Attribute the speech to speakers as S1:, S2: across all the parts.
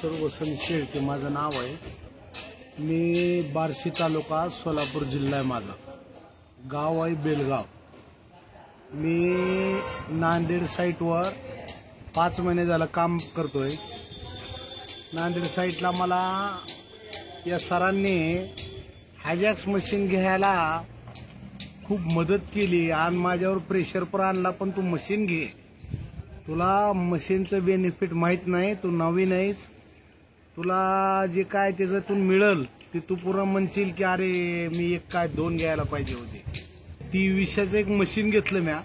S1: ज्ञानेश्वर वसंत शेळके माझं नाव आहे। मी बार्शी तालुका सोलापूर जिल्हा आहे माझा। गाव आहे बेलगाव। मी नांदेड साईटवर 5 महिने झालं काम करतोय। नांदेड साईटला मला या सरांनी हायजॅक्स मशीन घ्यायला खूप मदत केली आणि माझ्यावर प्रेशर पण आणला, पण तू मशीन घे, तुला मशीनचं बेनिफिट माहित नाही, तू नवीन आहेस, तुला जे काय त्याच्यातून मिळेल ते तू पूर्ण म्हणशील की अरे मी एक काय 2 घ्यायला पाहिजे होते। ती 20चं एक मशीन घेतलं म्या।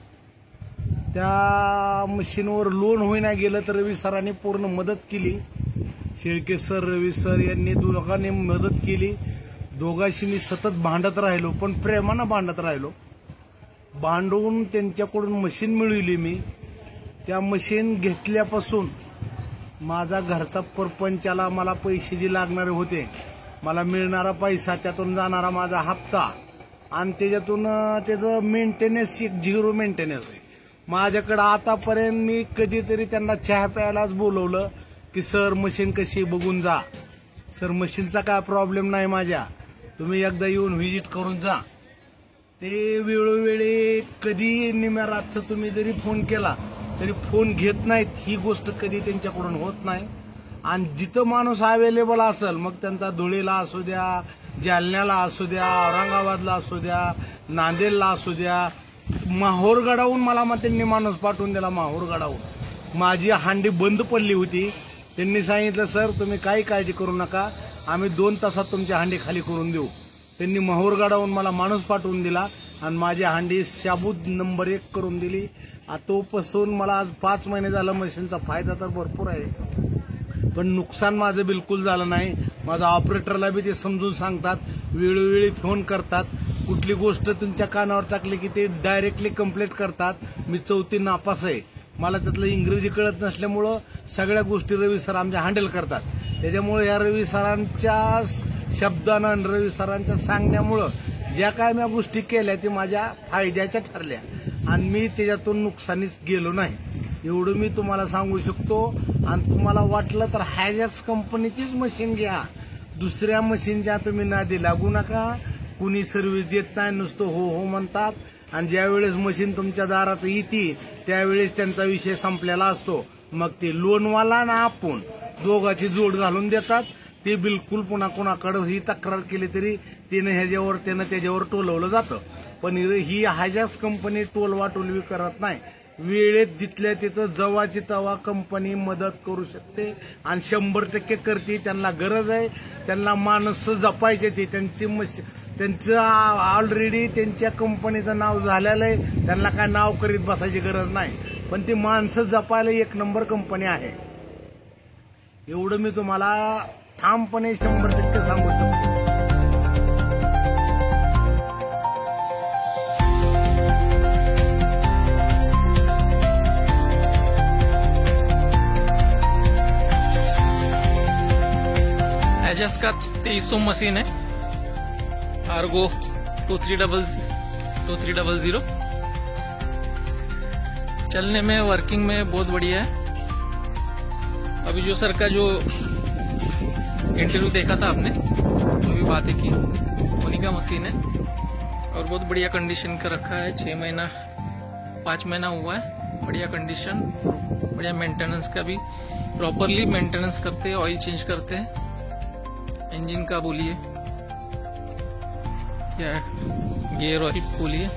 S1: त्या मशीनवर लोन होईना गेलं तर रवी सरांनी पूर्ण मदत केली। शेळके सर, रवी सर यांनी दोघांनी मदत केली। दोघांशी मी सतत भांडत राहिलो, पण प्रेमानं भांडत राहिलो। भांडून त्यांच्याकडून मशीन मिळवली मी। त्या मशीन घेतल्यापासून माझा घरचा परपंचाला मला पैसे जे लागणारे होते, मला मिळणारा पैसा, त्यातून जाणारा माझा हप्ता आणि त्याच्यातून त्याचं मेंटेनन्स एक 0 मेंटेनन्स आहे माझ्याकडे। आतापर्यंत मी कधीतरी त्यांना चहा प्यायलाच बोलवलं की सर मशीन कशी बघून जा, सर मशीनचा काय प्रॉब्लेम नाही माझ्या, तुम्ही एकदा येऊन व्हिजिट करून जा। ते वेळोवेळी कधी निम्या रातचं तुम्ही जरी फोन केला तरी फोन घेत नाहीत। ही गोष्ट कधी त्यांच्याकडून होत नाही। आणि जिथं माणूस अवेलेबल असेल, मग त्यांचा धुळेला असू द्या, जालन्याला असू द्या, औरंगाबादला असू द्या, नांदेडला असू द्या, माहूरगडाहून मला मग त्यांनी माणूस पाठवून दिला। माहूरगडाहून माझी हांडी बंद पडली होती, त्यांनी सांगितलं सर तुम्ही काही काळजी करू नका, आम्ही 2 तासात तुमची हांडी खाली करून देऊ। त्यांनी माहूरगडाहून मला माणूस पाठवून दिला आणि माझी हांडी शाबूत नंबर 1 करून दिली। तोपासून मला आज 5 महिने झालं मशीनचा फायदा तर भरपूर आहे, पण नुकसान माझं बिलकुल झालं नाही। माझा ऑपरेटरला बी ते समजून सांगतात, वेळोवेळी फोन करतात, कुठली गोष्ट तुमच्या कानावर टाकली की ते डायरेक्टली कंप्लेंट करतात। मी 4थी नापास आहे, मला त्यातलं इंग्रजी कळत नसल्यामुळं सगळ्या गोष्टी रवी सर आमच्या हँडल करतात। त्याच्यामुळे या रवी सरांच्या शब्दानं, रवी सरांच्या सांगण्यामुळं ज्या काय मी गोष्टी केल्या ते माझ्या फायद्याच्या ठरल्या आणि मी त्याच्यातून नुकसानीच गेलो नाही, एवढं मी तुम्हाला सांगू शकतो। आणि तुम्हाला वाटलं तर हायजॅक्स कंपनीचीच मशीन घ्या, दुसऱ्या मशीनच्या तुम्ही नादी लागू नका। कुणी सर्व्हिस देत नाही, नुसतं हो हो म्हणतात आणि ज्यावेळेस मशीन तुमच्या दारात येते त्यावेळेस त्यांचा विषय संपलेला असतो। मग ते लोनवाला ना आपण दोघांची जोड घालून देतात। ते बिलकुल पुन्हा कोणाकडे ही तक्रार केली तरी त्यानं त्याच्यावर टोलवलं जातं। पण ही हायजॅक्स कंपनी टोलवाटोलवी करत नाही, वेळेत जिथल्या तिथं जवाची तवा कंपनी मदत करू शकते आणि 100% करते। त्यांना गरज आहे, त्यांना माणसं जपायचे, ते त्यांचं ऑलरेडी त्यांच्या कंपनीचं नाव झालेलं आहे, त्यांना काय नाव करीत बसायची गरज नाही, पण ती माणसं जपायला 1 नंबर कंपनी आहे, एवढं मी तुम्हाला ठामपणे 100% सांगू शकतो।
S2: हायजॅक्स का 2300 मशीन है, आर्गो 2300। चलने में, वर्किंग में बहुत बढ़िया है। अभी जो सर का जो इंटरव्यू देखा था आपने, जो भी बातें की, उन्हीं का मशीन है और बहुत बढ़िया कंडीशन का रखा है। 6 महीना 5 महीना हुआ है, बढ़िया कंडीशन, बढ़िया मेंटेनेंस का भी प्रॉपरली मेंटेनेंस करते हैं, ऑयल चेंज करते हैं। इंजन का बोलिए या गियर ऑयल बोलिए,